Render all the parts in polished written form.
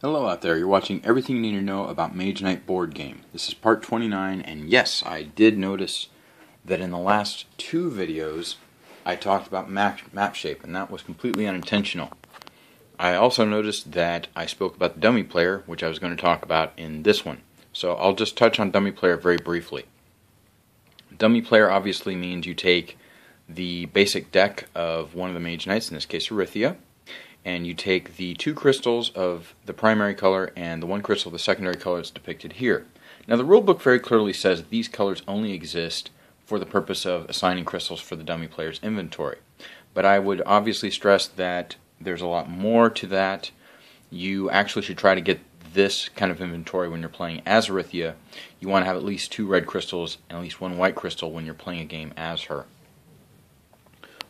Hello out there, you're watching Everything You Need to Know About Mage Knight board game. This is part 29, and yes, I did notice that in the last two videos I talked about map shape, and that was completely unintentional. I also noticed that I spoke about the dummy player, which I was going to talk about in this one. So I'll just touch on dummy player very briefly. Dummy player obviously means you take the basic deck of one of the Mage Knights, in this case Arithia, and you take the two crystals of the primary color and the one crystal of the secondary color that's depicted here. Now the rulebook very clearly says that these colors only exist for the purpose of assigning crystals for the dummy player's inventory. But I would obviously stress that there's a lot more to that. You actually should try to get this kind of inventory when you're playing as Arithia. You want to have at least two red crystals and at least one white crystal when you're playing a game as her.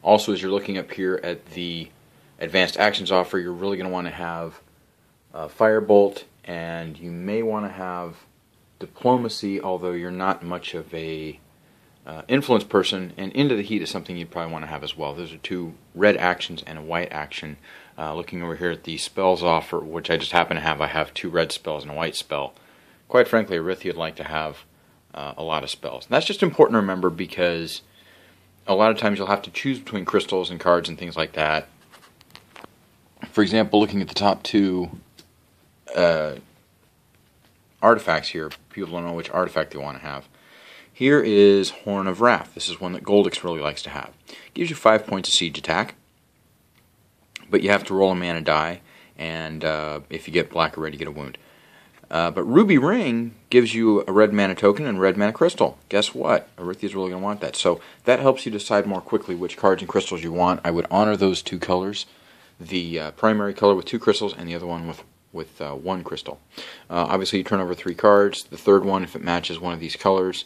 Also, as you're looking up here at the advanced actions offer, you're really going to want to have Firebolt, and you may want to have Diplomacy, although you're not much of a influence person, and Into the Heat is something you'd probably want to have as well. Those are two red actions and a white action. Looking over here at the spells offer, which I just happen to have, I have two red spells and a white spell. Quite frankly, Arithia would like to have a lot of spells. And that's just important to remember because a lot of times you'll have to choose between crystals and cards and things like that. For example, looking at the top two artifacts here, people don't know which artifact they want to have. Here is Horn of Wrath. This is one that Goldix really likes to have. It gives you 5 points of siege attack, but you have to roll a mana die, and if you get black or red, you get a wound. But Ruby Ring gives you a red mana token and a red mana crystal. Guess what? Arithia's really going to want that. So that helps you decide more quickly which cards and crystals you want. I would honor those two colors. The primary color with two crystals and the other one with one crystal. Obviously you turn over three cards. The third one, if it matches one of these colors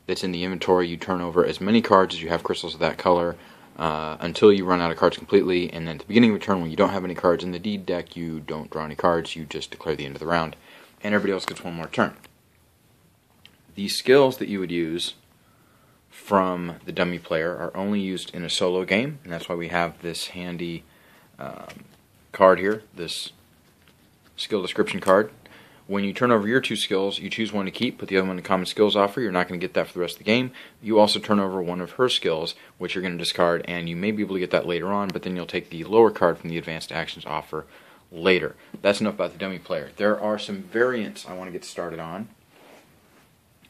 that's in the inventory, you turn over as many cards as you have crystals of that color until you run out of cards completely, and then at the beginning of the turn when you don't have any cards in the deed deck, you don't draw any cards, you just declare the end of the round, and everybody else gets one more turn. These skills that you would use from the dummy player are only used in a solo game, and that's why we have this handy card here, this skill description card. When you turn over your two skills, you choose one to keep, put the other one in common skills offer. You're not going to get that for the rest of the game. You also turn over one of her skills, which you're going to discard, and you may be able to get that later on, but then you'll take the lower card from the advanced actions offer later. That's enough about the dummy player. There are some variants I want to get started on.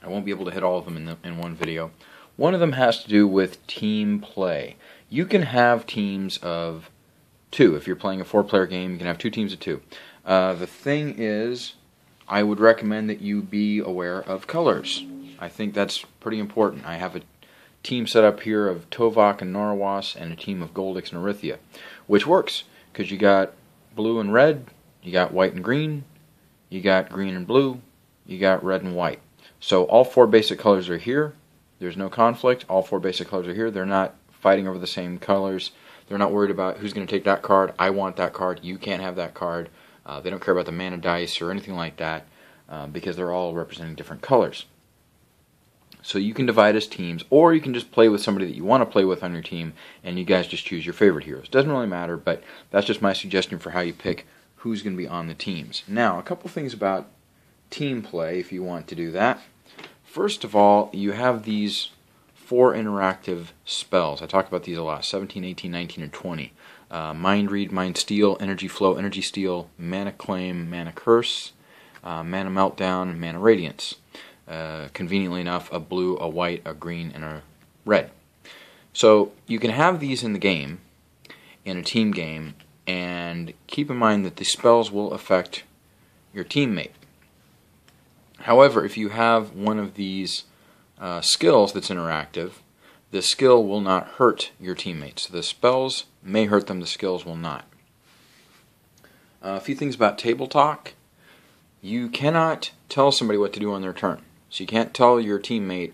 I won't be able to hit all of them in one video. One of them has to do with team play. You can have teams of two. If you're playing a four-player game, you can have two teams of two. The thing is, I would recommend that you be aware of colors. I think that's pretty important. I have a team set up here of Tovok and Norawas and a team of Goldix and Arithia, which works because you got blue and red, you got white and green, you got green and blue, you got red and white. So all four basic colors are here. There's no conflict. All four basic colors are here. They're not fighting over the same colors. They're not worried about who's going to take that card. I want that card. You can't have that card. They don't care about the mana dice or anything like that because they're all representing different colors. So you can divide as teams, or you can just play with somebody that you want to play with on your team, and you guys just choose your favorite heroes. Doesn't really matter, but that's just my suggestion for how you pick who's going to be on the teams. Now, a couple things about team play if you want to do that. First of all, you have these 4 interactive spells. I talk about these a lot, 17, 18, 19, and 20. Mind Read, Mind Steal, Energy Flow, Energy Steal, Mana Claim, Mana Curse, Mana Meltdown, Mana Radiance. Conveniently enough, a blue, a white, a green, and a red. So you can have these in the game, in a team game, and keep in mind that the spells will affect your teammate. However, if you have one of these skills that's interactive, the skill will not hurt your teammates. So the spells may hurt them, the skills will not. A few things about table talk. You cannot tell somebody what to do on their turn. So you can't tell your teammate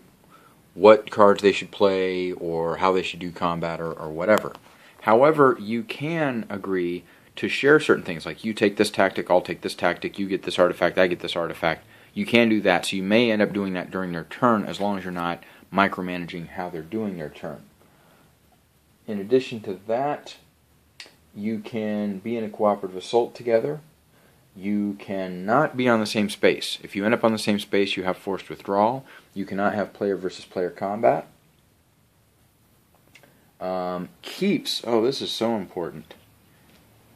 what cards they should play or how they should do combat or whatever. However, you can agree to share certain things, like you take this tactic, I'll take this tactic, you get this artifact, I get this artifact. You can do that, so you may end up doing that during their turn as long as you're not micromanaging how they're doing their turn. In addition to that, you can be in a cooperative assault together. you cannot be on the same space. If you end up on the same space, you have forced withdrawal. You cannot have player versus player combat. Keeps, oh, this is so important.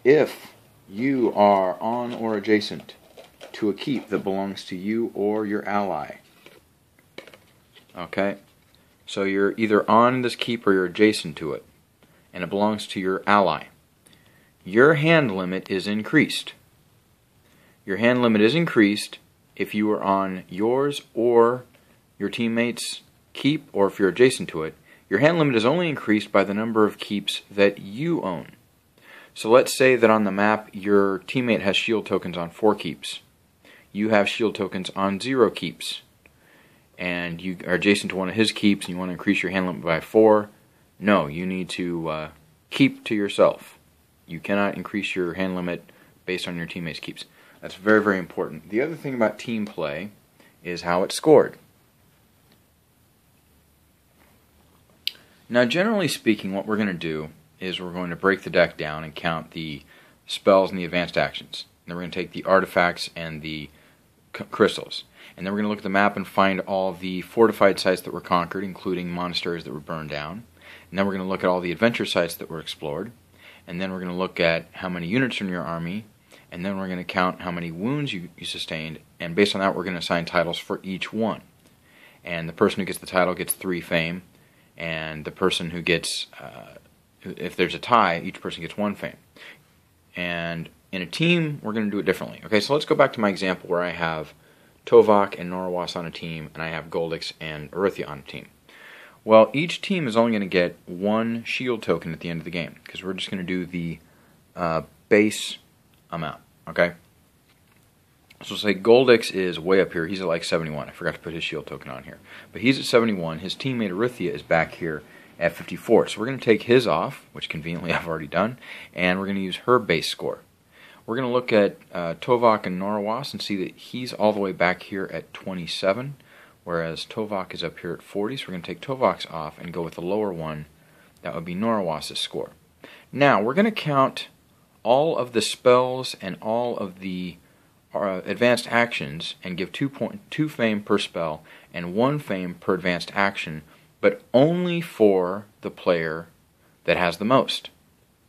If you are on or adjacent to a keep that belongs to you or your ally, okay, so you're either on this keep or you're adjacent to it, and it belongs to your ally, your hand limit is increased. Your hand limit is increased if you are on yours or your teammate's keep, or if you're adjacent to it. Your hand limit is only increased by the number of keeps that you own. So let's say that on the map your teammate has shield tokens on 4 keeps. You have shield tokens on 0 keeps. And you are adjacent to one of his keeps and you want to increase your hand limit by 4. No, you need to keep to yourself. You cannot increase your hand limit based on your teammate's keeps. That's very, very important. The other thing about team play is how it's scored. Now, generally speaking, what we're going to do is we're going to break the deck down and count the spells and the advanced actions. And then we're going to take the artifacts and the crystals. And then we're going to look at the map and find all the fortified sites that were conquered, including monasteries that were burned down. And then we're going to look at all the adventure sites that were explored. And then we're going to look at how many units are in your army. And then we're going to count how many wounds you sustained. And based on that, we're going to assign titles for each one. And the person who gets the title gets 3 fame. And the person who gets, if there's a tie, each person gets 1 fame. And in a team, we're going to do it differently. Okay, so let's go back to my example where I have Tovok and Norwas on a team, and I have Goldix and Orithia on a team. Well, each team is only going to get 1 shield token at the end of the game, because we're just going to do the base amount, okay? So say Goldix is way up here. He's at like 71. I forgot to put his shield token on here. But he's at 71. His teammate Orithia is back here at 54. So we're going to take his off, which conveniently I've already done, and we're going to use her base score. We're going to look at Tovok and Norwas and see that he's all the way back here at 27, whereas Tovok is up here at 40. So we're going to take Tovok's off and go with the lower one. That would be Norwas' score. Now, we're going to count all of the spells and all of the advanced actions and give 2 fame per spell and 1 fame per advanced action, but only for the player that has the most.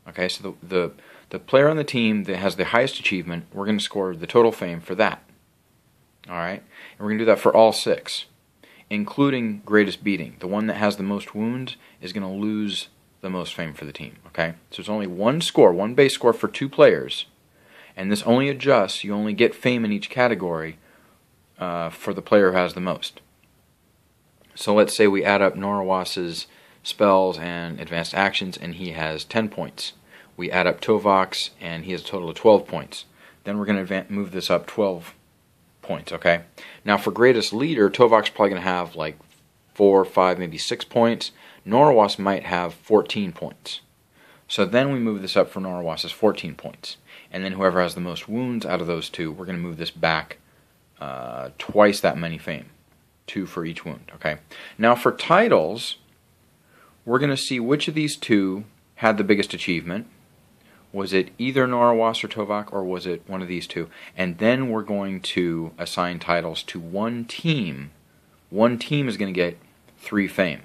Okay, so the player on the team that has the highest achievement, we're going to score the total fame for that. Alright, and we're going to do that for all 6, including greatest beating. The one that has the most wounds is going to lose the most fame for the team. Okay, so it's only 1 score, 1 base score for 2 players. And this only adjusts, you only get fame in each category for the player who has the most. So let's say we add up Norwas's spells and advanced actions and he has 10 points. We add up Tovok's and he has a total of 12 points. Then we're going to move this up 12 points, okay? Now for greatest leader, Tovok's probably going to have like 4, 5, maybe 6 points. Norwas might have 14 points. So then we move this up for Norwas's 14 points. And then whoever has the most wounds out of those 2, we're going to move this back twice that many fame. 2 for each wound, okay? Now for titles, we're going to see which of these 2 had the biggest achievement. Was it either Norwas or Tovok, or was it one of these 2? And then we're going to assign titles to 1 team. 1 team is going to get 3 fame.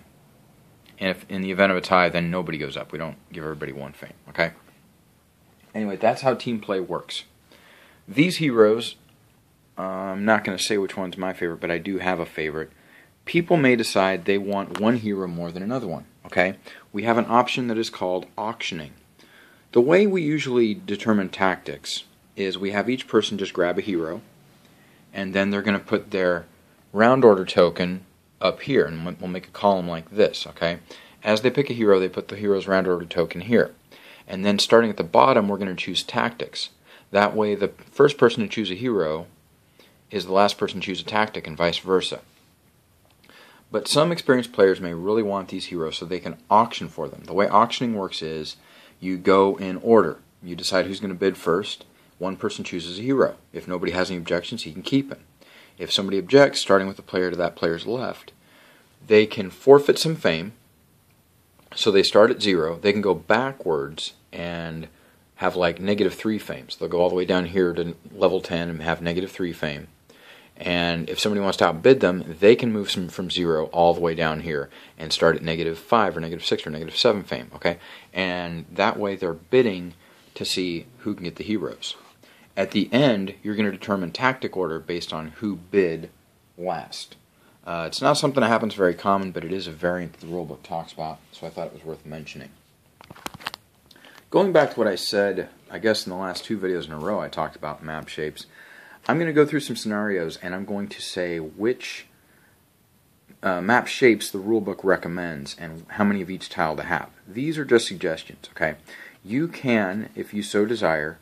And if in the event of a tie, then nobody goes up. We don't give everybody 1 fame, okay? Anyway, that's how team play works. These heroes, I'm not going to say which one's my favorite, but I do have a favorite. People may decide they want one hero more than another one, okay? We have an option that is called auctioning. The way we usually determine tactics is we have each person just grab a hero, and then they're going to put their round order token up here, and we'll make a column like this, okay? As they pick a hero, they put the hero's round order token here. And then starting at the bottom, we're going to choose tactics. That way, the first person to choose a hero is the last person to choose a tactic, and vice versa. But some experienced players may really want these heroes, so they can auction for them. The way auctioning works is you go in order. You decide who's going to bid first. One person chooses a hero. If nobody has any objections, he can keep it. If somebody objects, starting with the player to that player's left, they can forfeit some fame. So they start at 0. They can go backwards and have like -3 fames. They'll go all the way down here to level 10 and have -3 fame. And if somebody wants to outbid them, they can move from 0 all the way down here and start at -5 or -6 or -7 fame, okay? And that way they're bidding to see who can get the heroes. At the end, you're going to determine tactic order based on who bid last. It's not something that happens very common, but it is a variant that the rulebook talks about, so I thought it was worth mentioning. Going back to what I said, I guess in the last 2 videos in a row I talked about map shapes, I'm going to go through some scenarios and I'm going to say which map shapes the rulebook recommends and how many of each tile to have. These are just suggestions, okay? You can, if you so desire,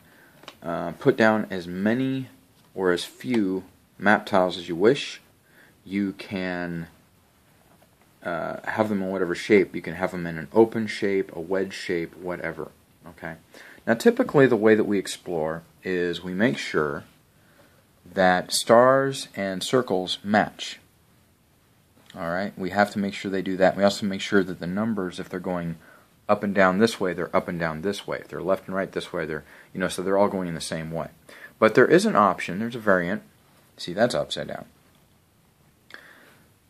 put down as many or as few map tiles as you wish. You can have them in whatever shape. You can have them in an open shape, a wedge shape, whatever. Okay. Now typically the way that we explore is we make sure that stars and circles match. Alright, we have to make sure they do that. We also make sure that the numbers, if they're going up and down this way, they're up and down this way. If they're left and right this way, they're, so they're all going in the same way. But there is an option, there's a variant. See, that's upside down.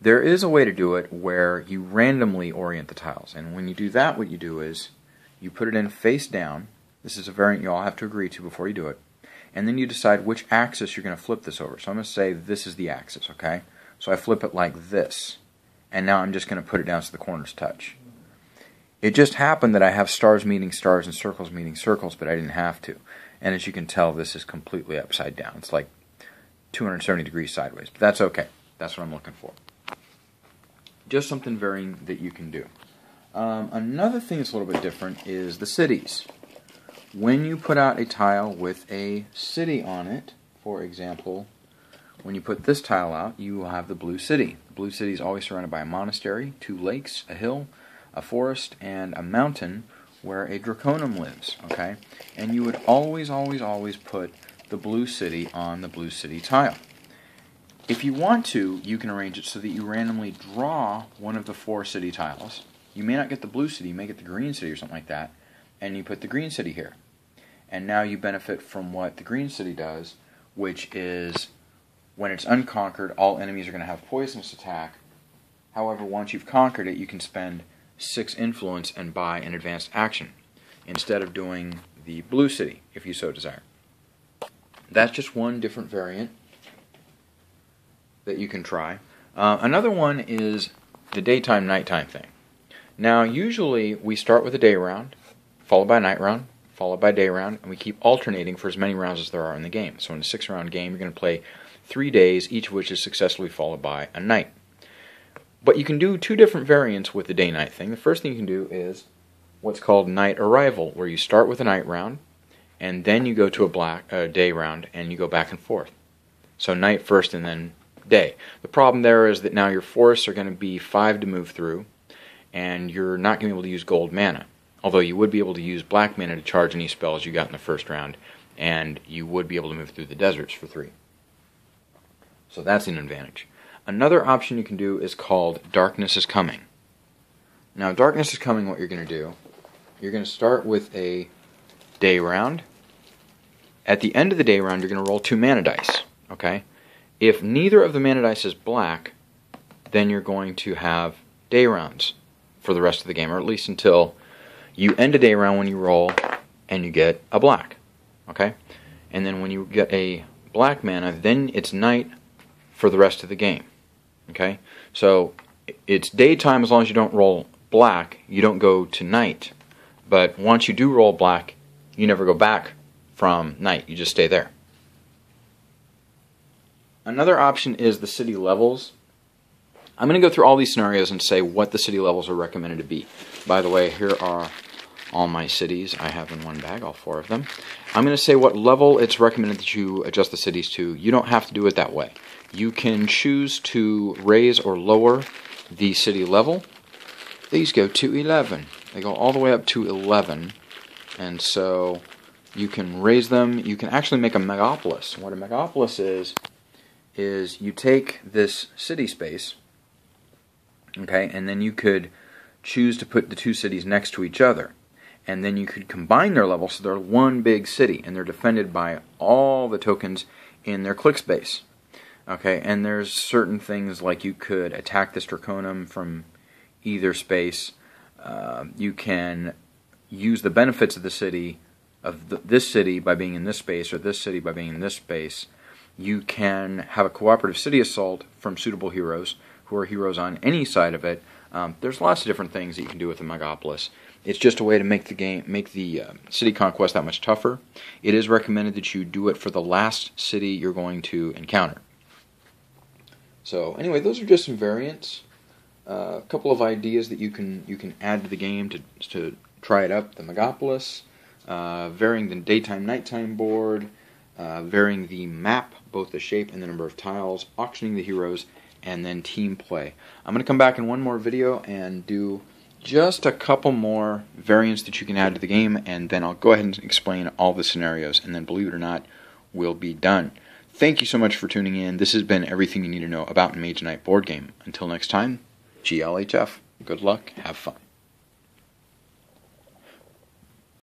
There is a way to do it where you randomly orient the tiles. And when you do that, what you do is you put it in face down. This is a variant you all have to agree to before you do it. And then you decide which axis you're going to flip this over. So I'm going to say this is the axis, okay? So I flip it like this. And now I'm just going to put it down so the corners touch. It just happened that I have stars meeting stars and circles meeting circles, but I didn't have to. And as you can tell, this is completely upside down. It's like 270 degrees sideways. But that's okay. That's what I'm looking for. Just something varying that you can do. Another thing that's a little bit different is the cities. When you put out a tile with a city on it, for example, when you put this tile out, you will have the blue city. The blue city is always surrounded by a monastery, 2 lakes, a hill, a forest, and a mountain where a draconum lives, okay? And you would always, always, always put the blue city on the blue city tile. If you want to, you can arrange it so that you randomly draw one of the 4 city tiles. You may not get the blue city, you may get the green city or something like that, and you put the green city here. And now you benefit from what the green city does, which is when it's unconquered, all enemies are going to have poisonous attack. However, once you've conquered it, you can spend 6 influence and buy an advanced action instead of doing the blue city, if you so desire. That's just one different variant that you can try. Another one is the daytime nighttime thing. Now usually we start with a day round, followed by a night round, followed by a day round, and we keep alternating for as many rounds as there are in the game. So in a 6-round game you're going to play 3 days, each of which is successfully followed by a night. But you can do 2 different variants with the day-night thing. The first thing you can do is what's called night arrival, where you start with a night round, and then you go to a day round, and you go back and forth. So night first and then day. The problem there is that now your forests are going to be 5 to move through, and you're not going to be able to use gold mana. Although you would be able to use black mana to charge any spells you got in the first round, and you would be able to move through the deserts for 3. So that's an advantage. Another option you can do is called Darkness is Coming. Now, Darkness is Coming, what you're going to do, you're going to start with a day round. At the end of the day round, you're going to roll 2 mana dice. Okay? If neither of the mana dice is black, then you're going to have day rounds for the rest of the game, or at least until you end a day round when you roll and you get a black. Okay? And then when you get a black mana, then it's night for the rest of the game. Okay? So it's daytime as long as you don't roll black, you don't go to night. But once you do roll black, you never go back from night, you just stay there. Another option is the city levels. I'm going to go through all these scenarios and say what the city levels are recommended to be. By the way, here are all my cities I have in one bag, all 4 of them. I'm going to say what level it's recommended that you adjust the cities to. You don't have to do it that way. You can choose to raise or lower the city level. These go to 11. They go all the way up to 11. And so you can raise them. You can actually make a megapolis. What a megapolis is you take this city space, okay, and then you could choose to put the 2 cities next to each other. and then you could combine their levels so they're one big city, and they're defended by all the tokens in their click space. Okay, and there's certain things like you could attack this Draconum from either space. You can use the benefits of the city, this city by being in this space, or this city by being in this space. You can have a cooperative city assault from suitable heroes who are heroes on any side of it. There's lots of different things that you can do with the Megapolis. It's just a way to make the city conquest that much tougher. It is recommended that you do it for the last city you're going to encounter. So anyway, those are just some variants. A couple of ideas that you can add to the game to try it up. The Megapolis, varying the daytime-nighttime board, varying the map, both the shape and the number of tiles, auctioning the heroes, and then team play. I'm going to come back in one more video and do just a couple more variants that you can add to the game, and then I'll go ahead and explain all the scenarios, and then believe it or not, we'll be done. Thank you so much for tuning in. This has been everything you need to know about Mage Knight board game. Until next time, GLHF. Good luck. Have fun.